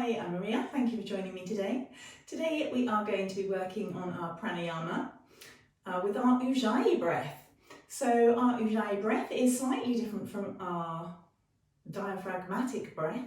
Hi, I'm Maria. Thank you for joining me today. Today we are going to be working on our pranayama with our Ujjayi breath. So our Ujjayi breath is slightly different from our diaphragmatic breath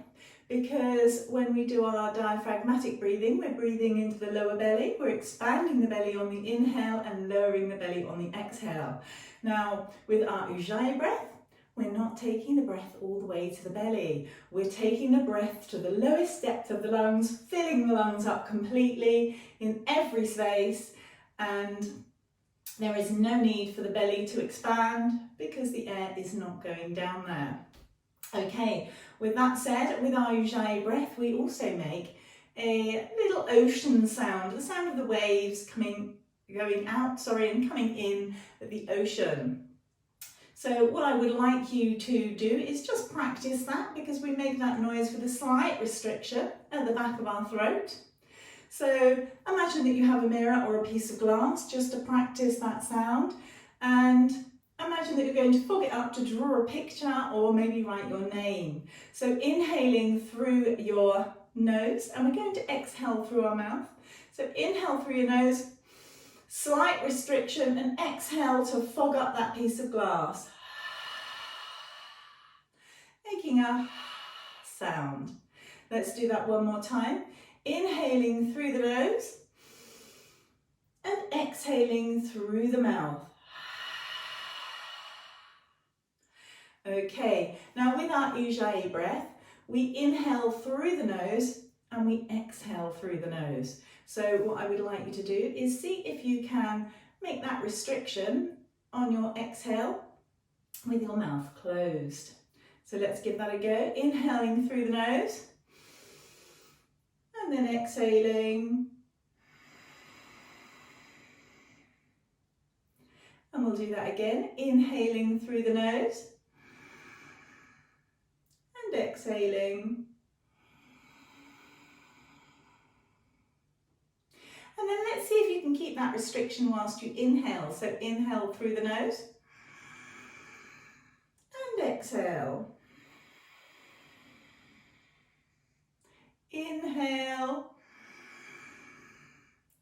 because when we do our diaphragmatic breathing, we're breathing into the lower belly, we're expanding the belly on the inhale and lowering the belly on the exhale. Now with our Ujjayi breath, we're not taking the breath all the way to the belly. We're taking the breath to the lowest depth of the lungs, filling the lungs up completely in every space, and there is no need for the belly to expand because the air is not going down there. Okay, with that said, with our Ujjayi breath, we also make a little ocean sound, the sound of the waves going out, and coming in at the ocean. So what I would like you to do is just practice that because we make that noise with a slight restriction at the back of our throat. So imagine that you have a mirror or a piece of glass just to practice that sound, and imagine that you're going to fog it up to draw a picture or maybe write your name. So inhaling through your nose, and we're going to exhale through our mouth. So inhale through your nose, slight restriction, and exhale to fog up that piece of glass. Making a sound. Let's do that one more time. Inhaling through the nose and exhaling through the mouth. Okay, now with our Ujjayi breath, we inhale through the nose and we exhale through the nose. So what I would like you to do is see if you can make that restriction on your exhale with your mouth closed. So let's give that a go. Inhaling through the nose and then exhaling. And we'll do that again. Inhaling through the nose and exhaling. And then let's see if you can keep that restriction whilst you inhale. So inhale through the nose and exhale. Inhale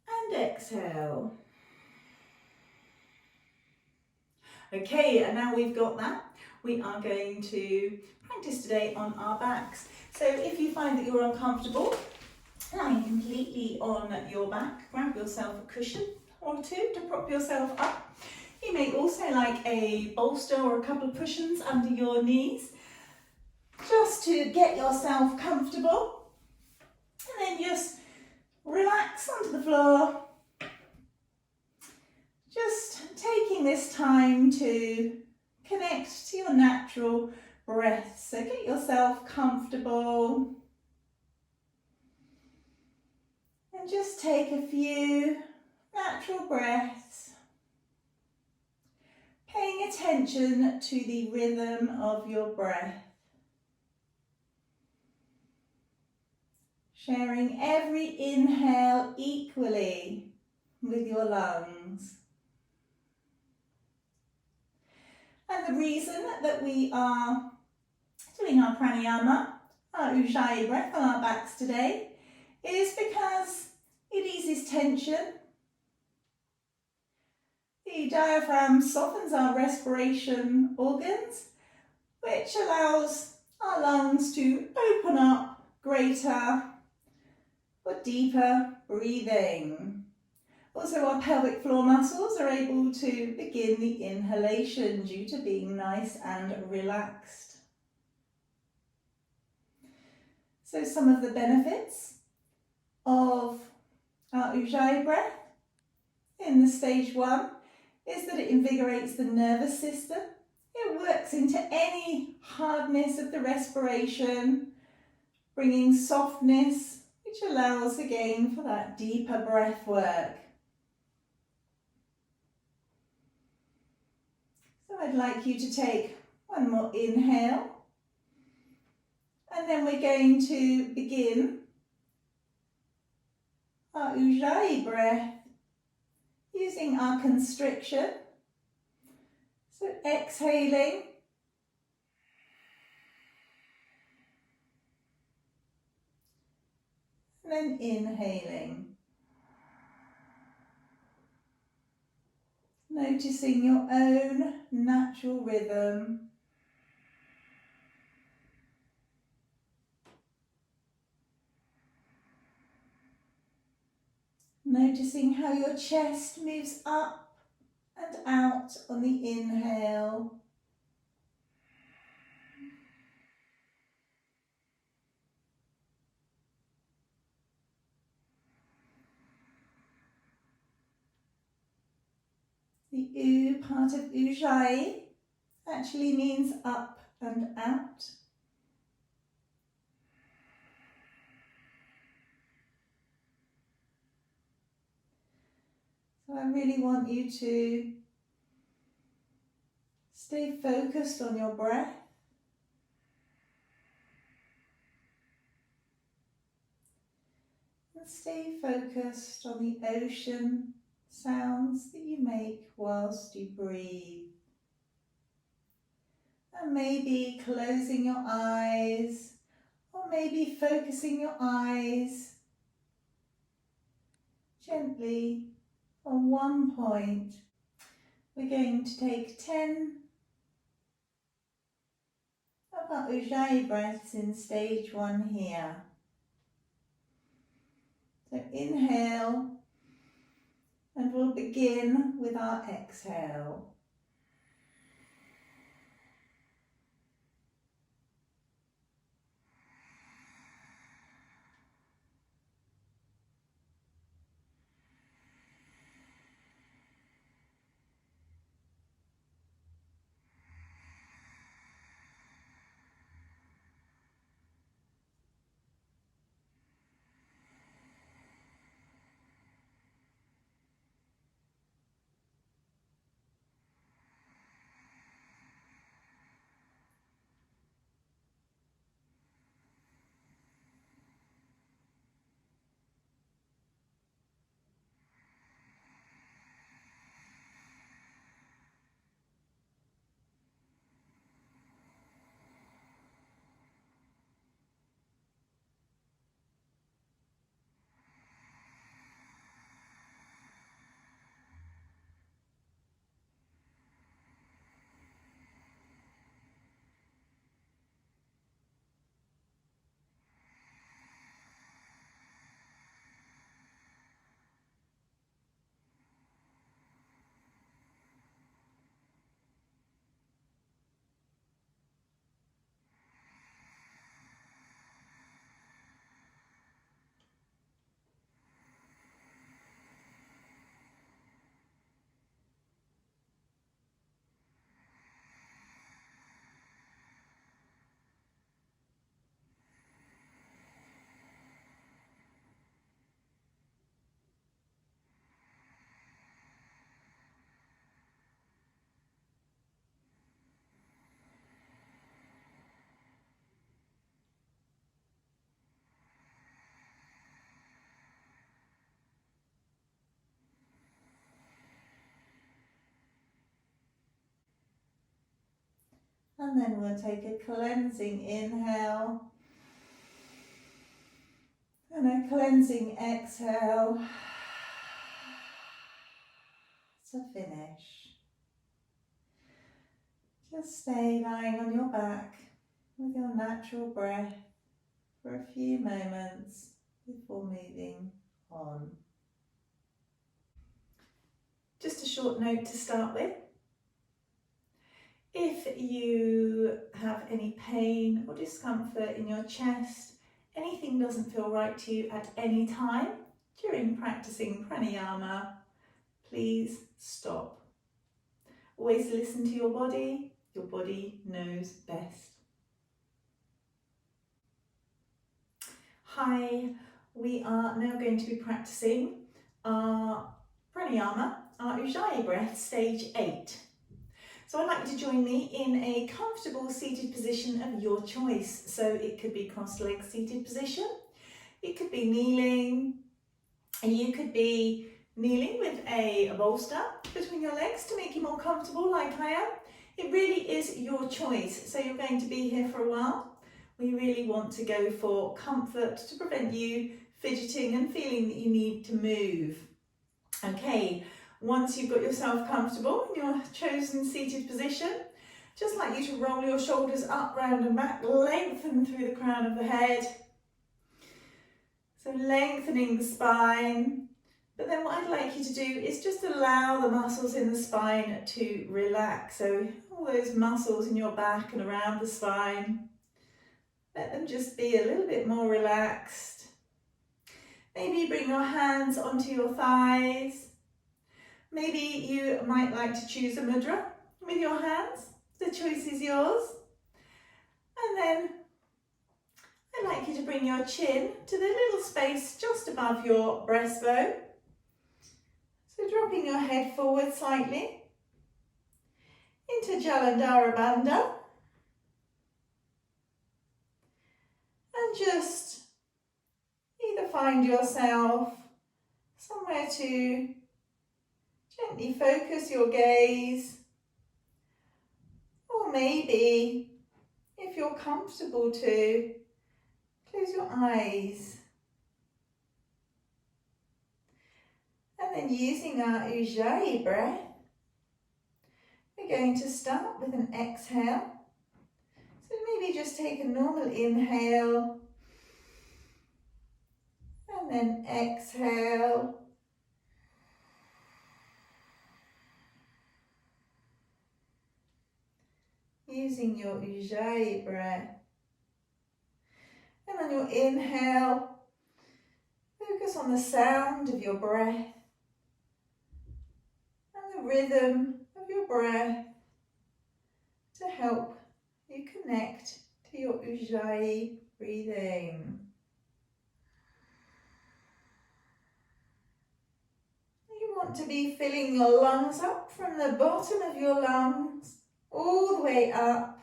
and exhale. Okay, and now we've got that, we are going to practice today on our backs. So if you find that you're uncomfortable, lying completely on your back, grab yourself a cushion or two to prop yourself up. You may also like a bolster or a couple of cushions under your knees, just to get yourself comfortable. And then just relax onto the floor. Just taking this time to connect to your natural breath. So get yourself comfortable. And just take a few natural breaths. Paying attention to the rhythm of your breath. Sharing every inhale equally with your lungs. And the reason that we are doing our pranayama, our Ujjayi breath on our backs today, is because it eases tension. The diaphragm softens our respiration organs, which allows our lungs to open up greater for deeper breathing. Also, our pelvic floor muscles are able to begin the inhalation due to being nice and relaxed. So some of the benefits of our Ujjayi breath in the stage 1 is that it invigorates the nervous system. It works into any hardness of the respiration, bringing softness, which allows again for that deeper breath work. So I'd like you to take one more inhale, and then we're going to begin our Ujjayi breath using our constriction. So exhaling. and then inhaling. Noticing your own natural rhythm. Noticing how your chest moves up and out on the inhale. The U part of Ujjayi actually means up and out. So I really want you to stay focused on your breath. And stay focused on the ocean sounds that you make whilst you breathe. And maybe closing your eyes, or maybe focusing your eyes gently on one point. We're going to take 10 of our Ujjayi breaths in stage 1 here. So inhale, and we'll begin with our exhale. And then we'll take a cleansing inhale and a cleansing exhale to finish. Just stay lying on your back with your natural breath for a few moments before moving on. Just a short note to start with. If you have any pain or discomfort in your chest, anything doesn't feel right to you at any time during practicing pranayama, please stop. Always listen to your body knows best. Hi, we are now going to be practicing our pranayama, our Ujjayi breath, stage 8. So I'd like you to join me in a comfortable seated position of your choice. So it could be cross-legged seated position, it could be kneeling, and you could be kneeling with a bolster between your legs to make you more comfortable like I am. It really is your choice. So you're going to be here for a while We really want to go for comfort to prevent you fidgeting and feeling that you need to move. Okay, once you've got yourself comfortable in your chosen seated position, just like you to roll your shoulders up, round and back, lengthen through the crown of the head. So lengthening the spine. But then what I'd like you to do is just allow the muscles in the spine to relax. So all those muscles in your back and around the spine, let them just be a little bit more relaxed. Maybe bring your hands onto your thighs. Maybe you might like to choose a mudra with your hands. The choice is yours. And then I'd like you to bring your chin to the little space just above your breastbone. So dropping your head forward slightly into Jalandhara Bandha. And just either find yourself somewhere to gently focus your gaze, or maybe, if you're comfortable to, close your eyes. And then using our Ujjayi breath, we're going to start with an exhale. So maybe just take a normal inhale and then exhale. Using your Ujjayi breath. And on your inhale, focus on the sound of your breath and the rhythm of your breath to help you connect to your Ujjayi breathing. You want to be filling your lungs up from the bottom of your lungs all the way up,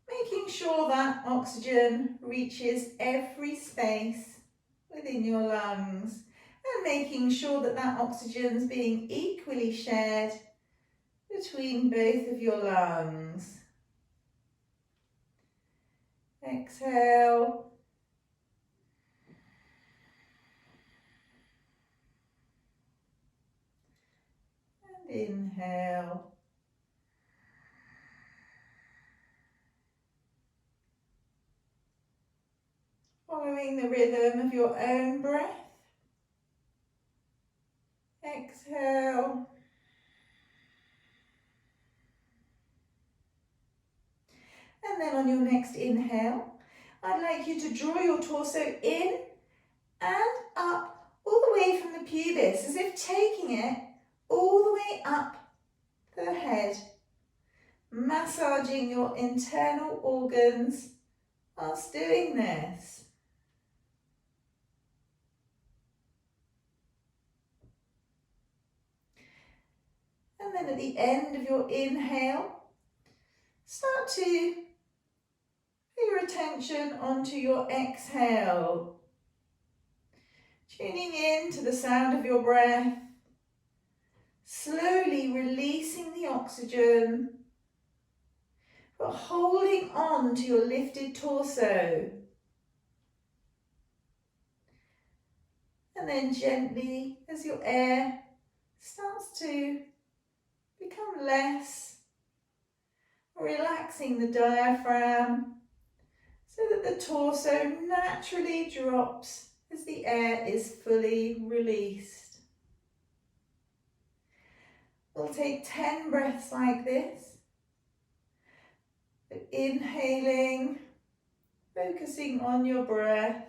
making sure that oxygen reaches every space within your lungs and making sure that that oxygen is being equally shared between both of your lungs. Exhale. And inhale. Following the rhythm of your own breath. Exhale. And then on your next inhale, I'd like you to draw your torso in and up all the way from the pubis, as if taking it all the way up the head, massaging your internal organs whilst doing this. And then at the end of your inhale, start to put your attention onto your exhale, tuning in to the sound of your breath, slowly releasing the oxygen, but holding on to your lifted torso. And then gently, as your air starts to become less, relaxing the diaphragm so that the torso naturally drops as the air is fully released. We'll take 10 breaths like this. Inhaling, focusing on your breath,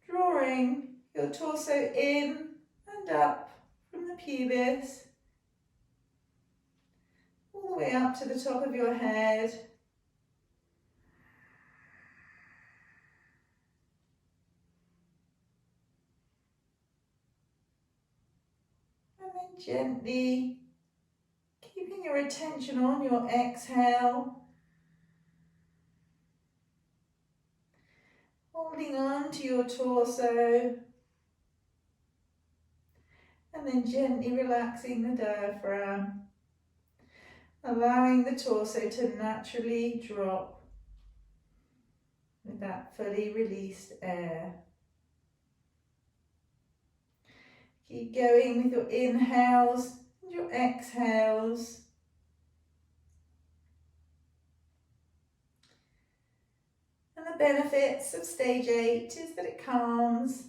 drawing your torso in and up from the pubis, all the way up to the top of your head. And then gently keeping your attention on your exhale, holding on to your torso, and then gently relaxing the diaphragm. allowing the torso to naturally drop with that fully released air. Keep going with your inhales and your exhales. And the benefits of stage 8 is that it calms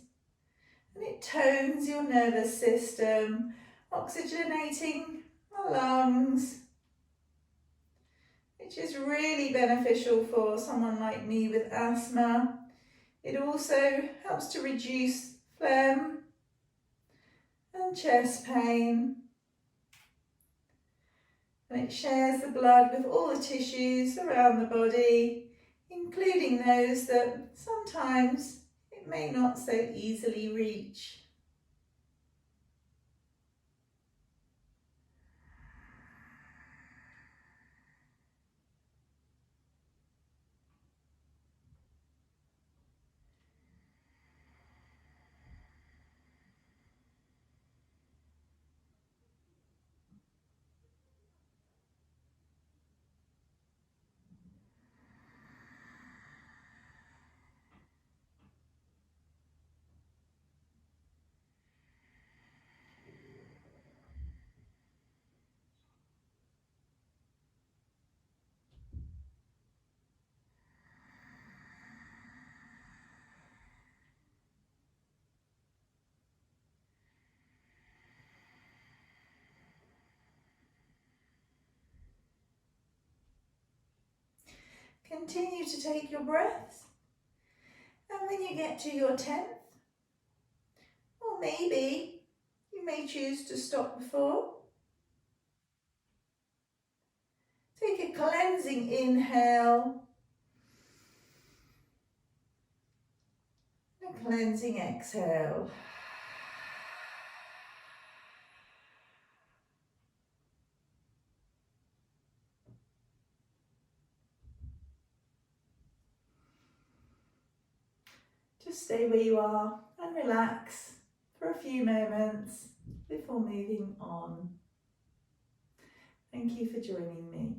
and it tones your nervous system, oxygenating the lungs, which is really beneficial for someone like me with asthma. It also helps to reduce phlegm and chest pain. And it shares the blood with all the tissues around the body, including those that sometimes it may not so easily reach. Continue to take your breaths, and when you get to your 10th, or maybe you may choose to stop before, take a cleansing inhale, and a cleansing exhale. Just stay where you are and relax for a few moments before moving on. Thank you for joining me.